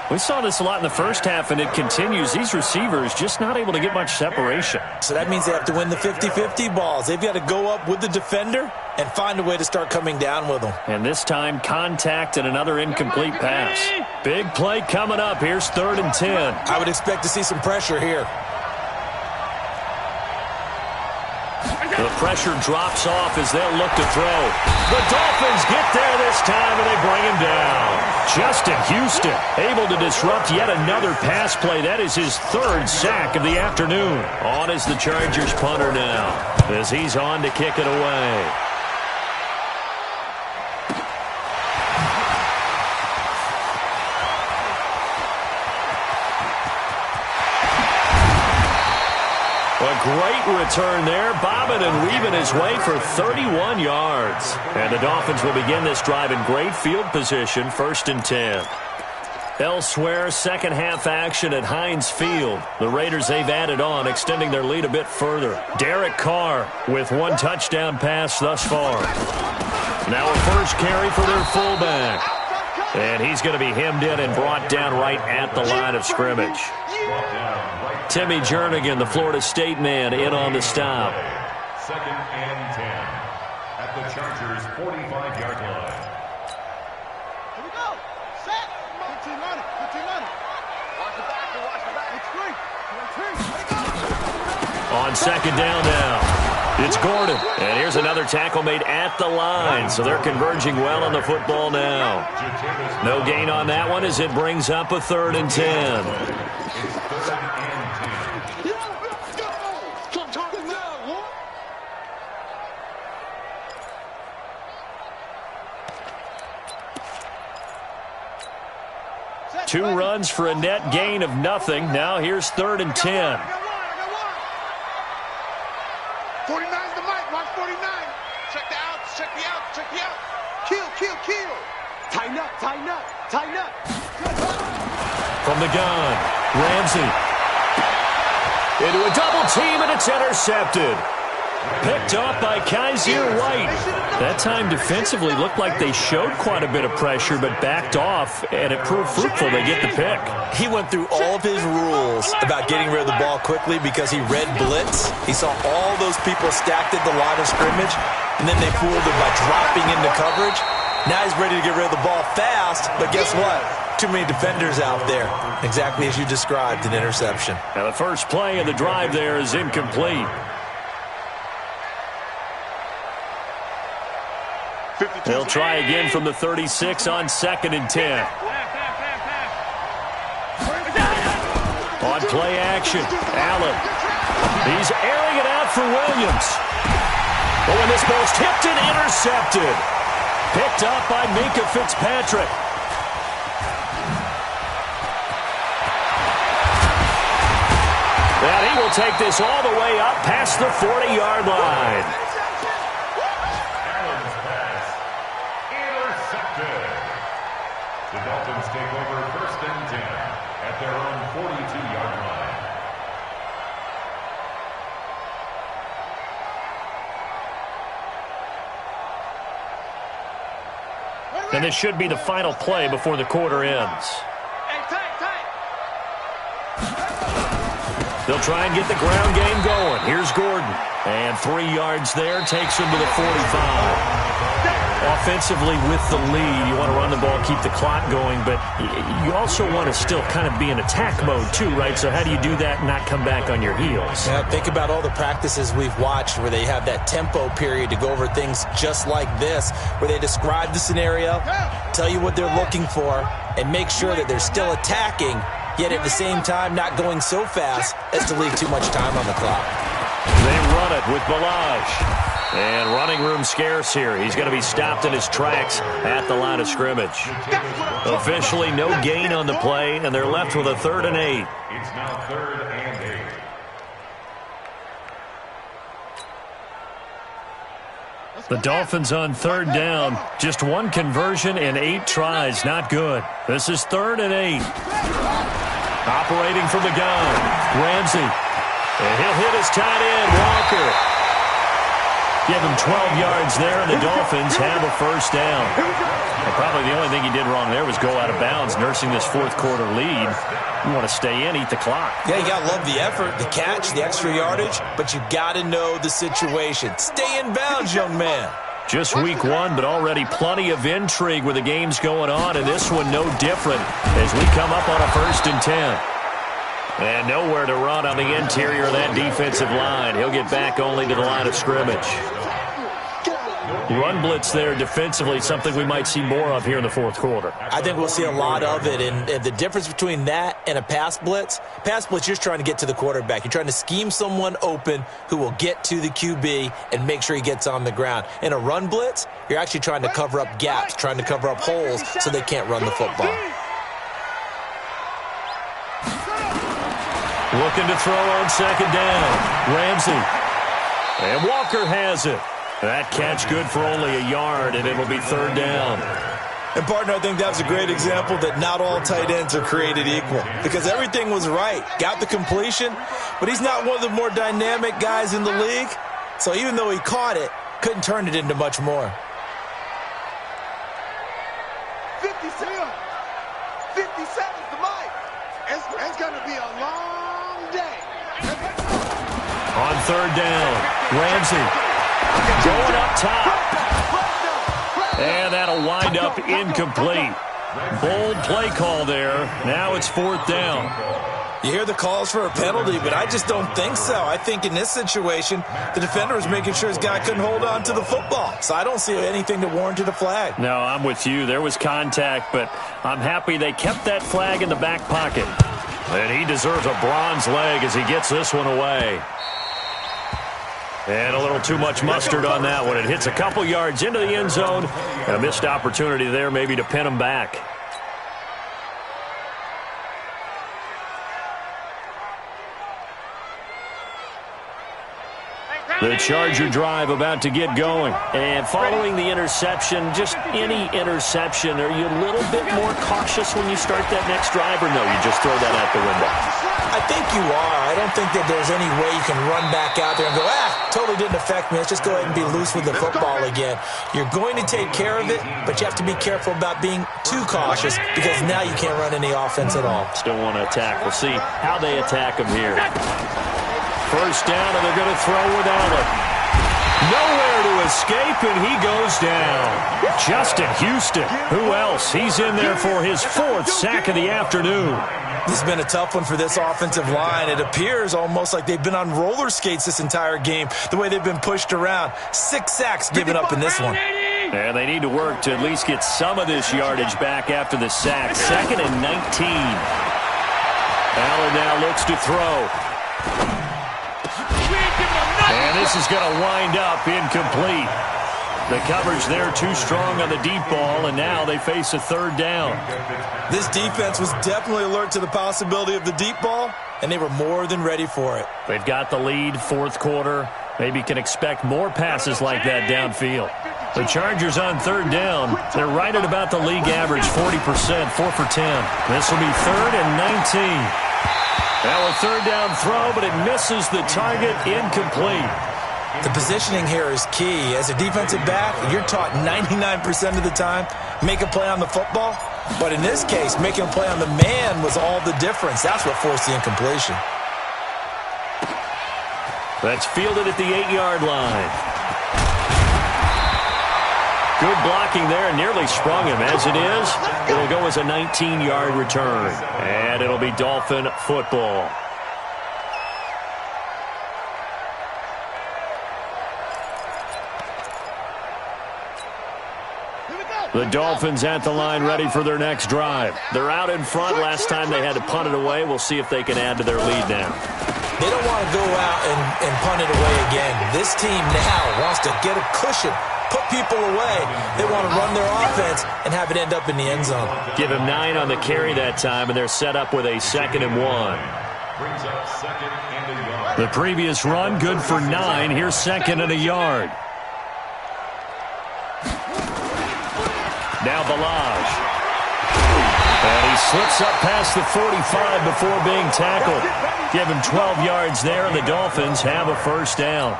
We saw this a lot in the first half, and it continues. These receivers just not able to get much separation. So that means they have to win the 50-50 balls. They've got to go up with the defender and find a way to start coming down with them. And this time, contact and another incomplete pass. Big play coming up. Here's third and 10. I would expect to see some pressure here. The pressure drops off as they'll look to throw. The Dolphins get there this time, and they bring him down. Justin Houston able to disrupt yet another pass play. That is his third sack of the afternoon. On is the Chargers punter now as he's on to kick it away. A great return there, bobbing and weaving his way for 31 yards. And the Dolphins will begin this drive in great field position, first and 10. Elsewhere, second half action at Heinz Field. The Raiders, they've added on, extending their lead a bit further. Derek Carr with one touchdown pass thus far. Now a first carry for their fullback. And he's going to be hemmed in and brought down right at the line of scrimmage. Timmy Jernigan, the Florida State man, in on the stop. Second and 10 at the Chargers' 45-yard line. Here we go. Set. Good team on it. Good team on it. Watch the back. Watch the back. It's three. On second down now, it's Gordon. And here's another tackle made at the line. So they're converging well on the football now. No gain on that one as it brings up a third and 10. Two runs for a net gain of nothing. Now here's third and 10. 49's the mic. Watch 49. Check the outs. Check the outs. Check the outs. Kill, kill, kill. Tighten up, tighten up, tighten up. From the gun, Ramsey. Into a double team, and it's intercepted. Picked off by Kaiser White. That time defensively looked like they showed quite a bit of pressure, but backed off, and it proved fruitful. They get the pick. He went through all of his rules about getting rid of the ball quickly because he read blitz. He saw all those people stacked at the line of scrimmage, and then they fooled him by dropping into coverage. Now he's ready to get rid of the ball fast, but guess what? Too many defenders out there. Exactly as you described, an interception. Now the first play of the drive there is incomplete. They'll try again from the 36 on 2nd and 10. On play action, Allen. He's airing it out for Williams. Oh, and this ball's tipped and intercepted. Picked up by Minkah Fitzpatrick. And he will take this all the way up past the 40-yard line. Allen's pass intercepted. The Dolphins take over 1st and 10 at their own 42-yard line. And this should be the final play before the quarter ends. They'll try and get the ground game going. Here's Gordon. And 3 yards there, takes him to the 45. Offensively with the lead, you want to run the ball, keep the clock going, but you also want to still kind of be in attack mode too, right? So how do you do that and not come back on your heels? Yeah, think about all the practices we've watched where they have that tempo period to go over things just like this, where they describe the scenario, tell you what they're looking for, and make sure that they're still attacking, yet at the same time not going so fast as to leave too much time on the clock. They run it with Balaj. And running room scarce here. He's going to be stopped in his tracks at the line of scrimmage. Officially no gain on the play, and they're left with a 3rd and 8. It's now 3rd and 8. The Dolphins on 3rd down. Just 1 conversion and 8 tries. Not good. This is 3rd and 8. Operating from the gun, Ramsey. And he'll hit his tight end, Walker. Give him 12 yards there, and the Dolphins have a 1st down. And probably the only thing he did wrong there was go out of bounds, nursing this 4th quarter lead. You want to stay in, eat the clock. Yeah, you got to love the effort, the catch, the extra yardage, but you got to know the situation. Stay in bounds, young man. Just week 1, but already plenty of intrigue with the games going on, and this one no different as we come up on a 1st and 10. And nowhere to run on the interior of that defensive line. He'll get back only to the line of scrimmage. Run blitz there defensively, something we might see more of here in the 4th quarter. I think we'll see a lot of it, and the difference between that and a pass blitz, you're just trying to get to the quarterback. You're trying to scheme someone open who will get to the QB and make sure he gets on the ground. In a run blitz, you're actually trying to cover up gaps, trying to cover up holes so they can't run the football. Looking to throw on 2nd down. Ramsey. And Walker has it. That catch good for only a yard, and it'll be 3rd down. And, partner, I think that was a great example that not all tight ends are created equal, because everything was right. Got the completion, but he's not one of the more dynamic guys in the league. So even though he caught it, couldn't turn it into much more. 57's the mic. It's going to be a long day. On 3rd down, Ramsey going up top. And that'll wind up incomplete. Bold play call there. Now it's 4th down. You hear the calls for a penalty, but I just don't think so. I think in this situation, the defender was making sure his guy couldn't hold on to the football. So I don't see anything that warranted a flag. No, I'm with you. There was contact, but I'm happy they kept that flag in the back pocket. And he deserves a bronze leg as he gets this one away. And a little too much mustard on that one. It hits a couple yards into the end zone. And a missed opportunity there maybe to pin him back. The Charger drive about to get going. And following the interception, just any interception, are you a little bit more cautious when you start that next drive, or no, you just throw that out the window? I think you are. I don't think that there's any way you can run back out there and go, totally didn't affect me. Let's just go ahead and be loose with the football again. You're going to take care of it, but you have to be careful about being too cautious because now you can't run any offense at all. Still want to attack. We'll see how they attack him here. 1st down, and they're going to throw with Allen. Nowhere to escape, and he goes down. Justin Houston. Who else? He's in there for his 4th sack of the afternoon. This has been a tough one for this offensive line. It appears almost like they've been on roller skates this entire game, the way they've been pushed around. 6 sacks given up in this one. And they need to work to at least get some of this yardage back after the sack. 2nd and 19. Allen now looks to throw. And this is going to wind up incomplete. The coverage there too strong on the deep ball, and now they face a 3rd down. This defense was definitely alert to the possibility of the deep ball, and they were more than ready for it. They've got the lead, 4th quarter. Maybe can expect more passes like that downfield. The Chargers on 3rd down. They're right at about the league average, 40%, 4 for 10. This will be 3rd and 19. Now a 3rd down throw, but it misses the target, incomplete. The positioning here is key. As a defensive back, you're taught 99% of the time, make a play on the football. But in this case, making a play on the man was all the difference. That's what forced the incompletion. That's fielded at the 8-yard line. Good blocking there, nearly sprung him. As it is, it'll go as a 19-yard return. And it'll be Dolphin football. The Dolphins at the line ready for their next drive. They're out in front. Last time they had to punt it away. We'll see if they can add to their lead now. They don't want to go out and punt it away again. This team now wants to get a cushion, put people away. They want to run their offense and have it end up in the end zone. Give him 9 on the carry that time, and they're set up with a 2nd and 1. The previous run, good for 9. Here's 2nd and a yard. Now Balaj. And he slips up past the 45 before being tackled. Give him 12 yards there, and the Dolphins have a 1st down.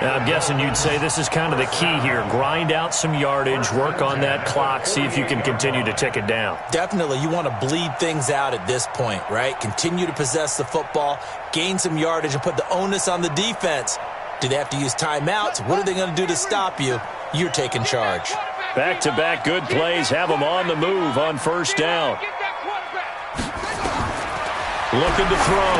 Now, I'm guessing you'd say this is kind of the key here. Grind out some yardage, work on that clock, see if you can continue to tick it down. Definitely. You want to bleed things out at this point, right? Continue to possess the football, gain some yardage, and put the onus on the defense. Do they have to use timeouts? What are they going to do to stop you? You're taking charge. Back-to-back good plays have them on the move on 1st down. Looking to throw.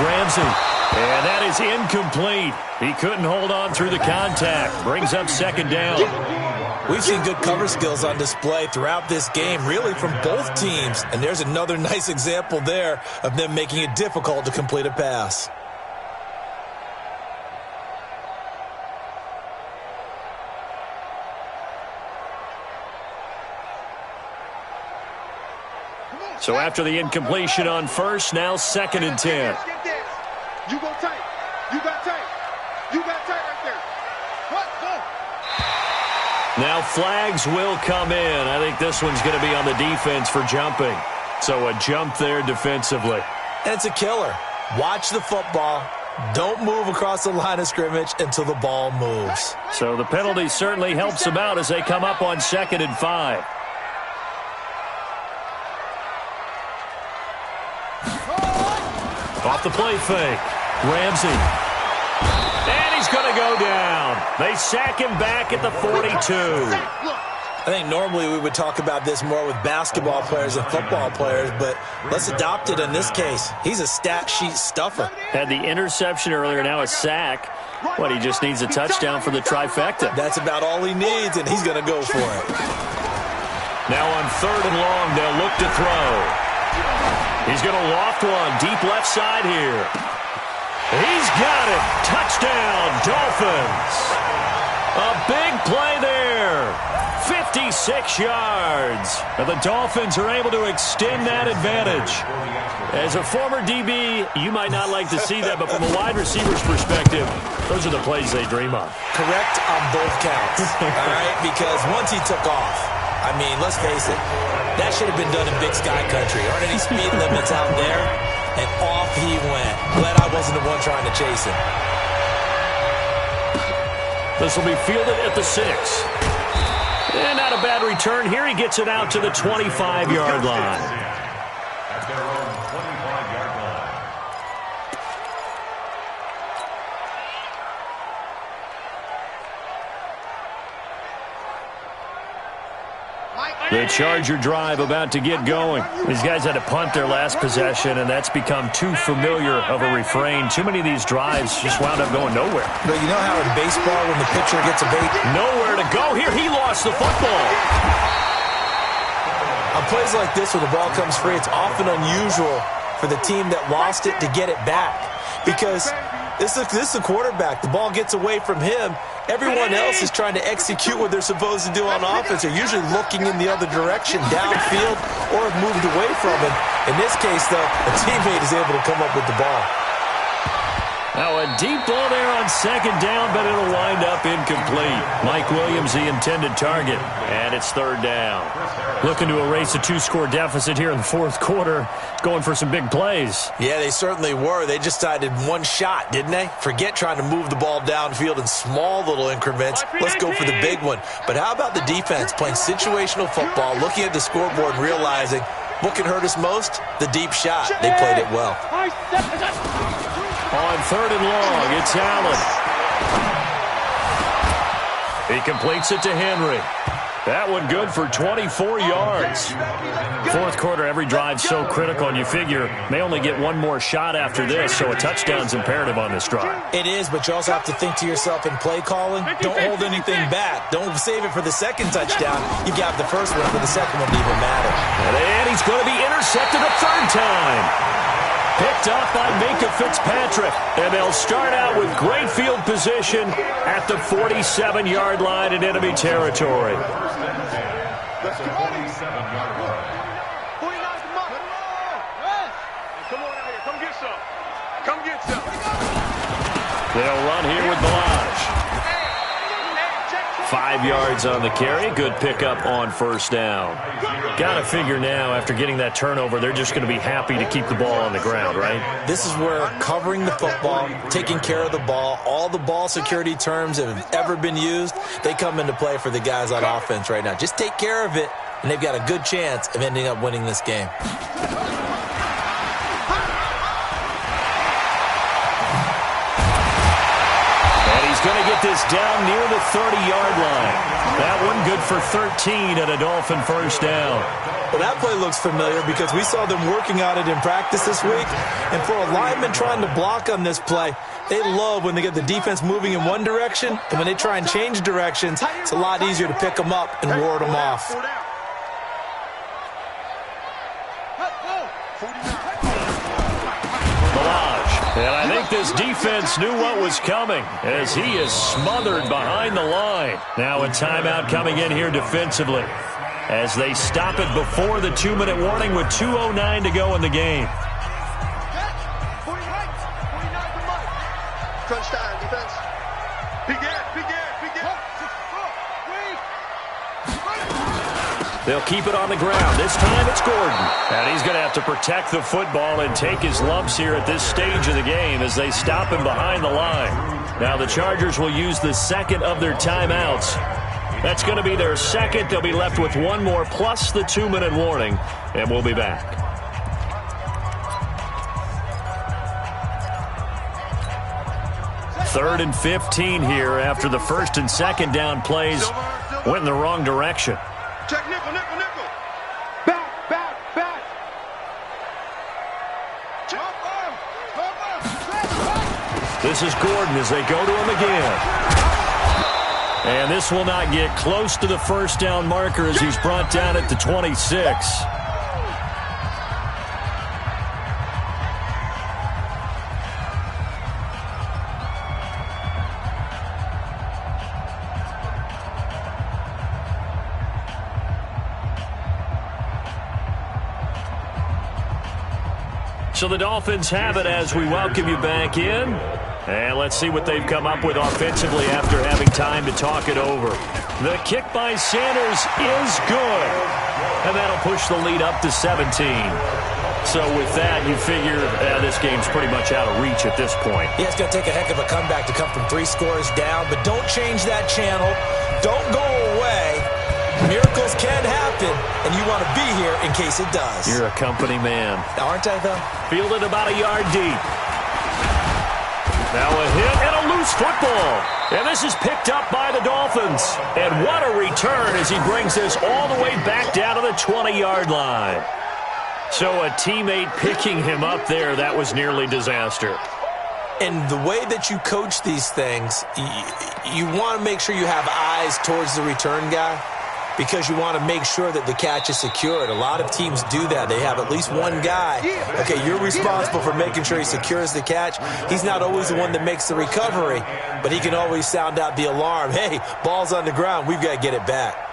Ramsey. And that is incomplete. He couldn't hold on through the contact. Brings up 2nd down. We've seen good cover skills on display throughout this game, really from both teams. And there's another nice example there of them making it difficult to complete a pass. So after the incompletion on 1st, now 2nd and 10. You go tight. You got tight. You got tight right there. What? Go. Now flags will come in. I think this one's going to be on the defense for jumping. So a jump there defensively. And it's a killer. Watch the football. Don't move across the line of scrimmage until the ball moves. So the penalty certainly helps them out as they come up on 2nd and 5. Off the play fake. Ramsey. And he's going to go down. They sack him back at the 42. I think normally we would talk about this more with basketball players and football players, but let's adopt it in this case. He's a stat sheet stuffer. Had the interception earlier, now a sack. What, he just needs a touchdown for the trifecta. That's about all he needs, and he's going to go for it. Now on 3rd and long, they'll look to throw. He's going to loft one deep left side here. He's got it. Touchdown, Dolphins. A big play there. 56 yards. And the Dolphins are able to extend that advantage. As a former DB, you might not like to see that, but from a wide receiver's perspective, those are the plays they dream of. Correct on both counts, all right? Because once he took off, I mean, let's face it, that should have been done in Big Sky Country. Aren't any speed limits out there? And off he went. Glad I wasn't the one trying to chase him. This will be fielded at the 6. And not a bad return. Here he gets it out to the 25-yard line. At their own 25-yard line. The Charger drive about to get going. These guys had to punt their last possession, and that's become too familiar of a refrain. Too many of these drives just wound up going nowhere. But you know how in baseball when the pitcher gets a bait? Nowhere to go here. He lost the football. On plays like this where the ball comes free, it's often unusual for the team that lost it to get it back. Because this is the quarterback. The ball gets away from him. Everyone else is trying to execute what they're supposed to do on offense. They're usually looking in the other direction, downfield, or have moved away from him. In this case, though, a teammate is able to come up with the ball. Now a deep ball there on second down, but it'll wind up incomplete. Mike Williams, the intended target, and it's third down. Looking to erase a 2-score deficit here in the fourth quarter, going for some big plays. Yeah, they certainly were. They just decided one shot, didn't they? Forget trying to move the ball downfield in small little increments. Let's go for the big one. But how about the defense playing situational football, looking at the scoreboard and realizing what can hurt us most? The deep shot. They played it well. On third and long, it's Allen. He completes it to Henry. That one good for 24 yards. Fourth quarter, every drive's so critical, and you figure may only get one more shot after this, so a touchdown's imperative on this drive. It is, but you also have to think to yourself in play calling, don't hold anything back. Don't save it for the second touchdown. You got the first one for the second one to even matter. And he's going to be intercepted a third time. Picked up by Minka Fitzpatrick. And they'll start out with great field position at the 47-yard line in enemy territory. That's the 47-yard line. Come on out here. Come get some. Come get some. They'll run here with Balaj. 5 yards on the carry. Good pickup on first down. Got to figure now, after getting that turnover, they're just going to be happy to keep the ball on the ground, right? This is where covering the football, taking care of the ball, all the ball security terms that have ever been used, they come into play for the guys on offense right now. Just take care of it, and they've got a good chance of ending up winning this game. Going to get this down near the 30-yard line. That one good for 13 and a Dolphin first down. Well, that play looks familiar because we saw them working on it in practice this week. And for a lineman trying to block on this play, they love when they get the defense moving in one direction. And when they try and change directions, it's a lot easier to pick them up and ward them off. And I think this defense knew what was coming as he is smothered behind the line. Now a timeout coming in here defensively as they stop it before the 2-minute warning with 2:09 to go in the game. Crunch time, defense. They'll keep it on the ground. This time it's Gordon. And he's going to have to protect the football and take his lumps here at this stage of the game as they stop him behind the line. Now the Chargers will use the second of their timeouts. That's going to be their second. They'll be left with one more plus the 2-minute warning, and we'll be back. Third and 15 here after the first and second down plays went in the wrong direction. Check nickel, nickel, nickel. Back, back, back. This is Gordon as they go to him again. And this will not get close to the first down marker as he's brought down at the 26. So the Dolphins have it as we welcome you back in. And let's see what they've come up with offensively after having time to talk it over. The kick by Sanders is good. And that'll push the lead up to 17. So with that, you figure this game's pretty much out of reach at this point. Yeah, it's going to take a heck of a comeback to come from 3 scores down. But don't change that channel. Don't go away. Miracles can happen, and you want to be here in case it does. You're a company man. Aren't I, though? Fielded about a yard deep. Now a hit and a loose loose football. And this is picked up by the Dolphins. And what a return as he brings this all the way back down to the 20-yard line. So a teammate picking him up there, that was nearly disaster. And the way that you coach these things, you want to make sure you have eyes towards the return guy because you want to make sure that the catch is secured. A lot of teams do that. They have at least one guy. Okay, you're responsible for making sure he secures the catch. He's not always the one that makes the recovery, but he can always sound out the alarm. Hey, ball's on the ground. We've got to get it back.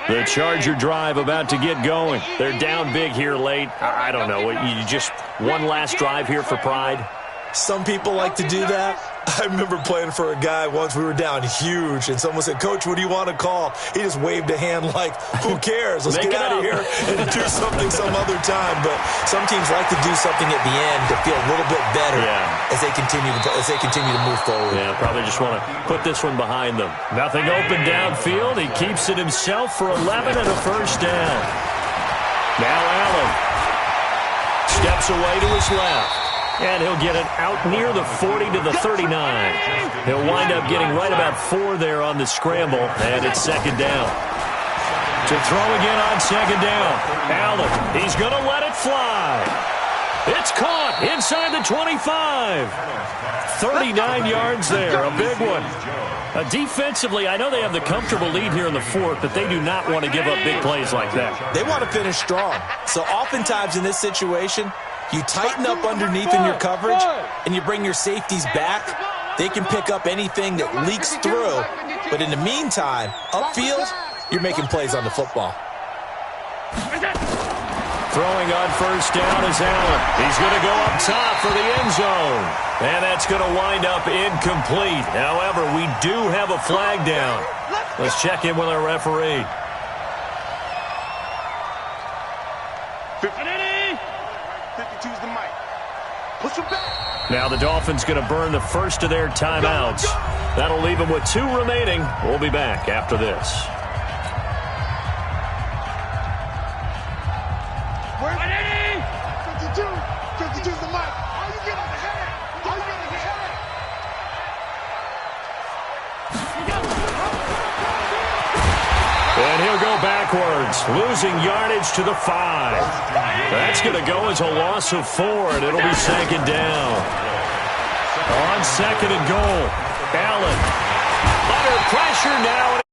The Charger drive about to get going. They're down big here late. I don't know. You just one last drive here for pride? Some people like to do that. I remember playing for a guy once. We were down huge, and someone said, "Coach, what do you want to call?" He just waved a hand like, "Who cares? Let's get out of here and do something some other time." But some teams like to do something at the end to feel a little bit better as they continue to move forward. Yeah, probably just want to put this one behind them. Nothing open downfield. He keeps it himself for 11 and a first down. Now Allen steps away to his left. And he'll get it out near the 40 to the 39. He'll wind up getting right about 4 there on the scramble, and it's second down. To throw again on second down. Allen, he's going to let it fly. It's caught inside the 25. 39 yards there, a big one. Defensively, I know they have the comfortable lead here in the fourth, but they do not want to give up big plays like that. They want to finish strong. So oftentimes in this situation, you tighten up underneath in your coverage, and you bring your safeties back. They can pick up anything that leaks through. But in the meantime, upfield, you're making plays on the football. Throwing on first down is Allen. He's going to go up top for the end zone. And that's going to wind up incomplete. However, we do have a flag down. Let's check in with our referee. Now the Dolphins going to burn the first of their timeouts. That'll leave them with 2 remaining. We'll be back after this. Where's 52? 52's the mic. How you get on the head? How you get on the head? And he'll go backwards, losing yardage to the 5. That's going to go as a loss of 4, and it'll be second down. On second and goal, Allen under pressure now.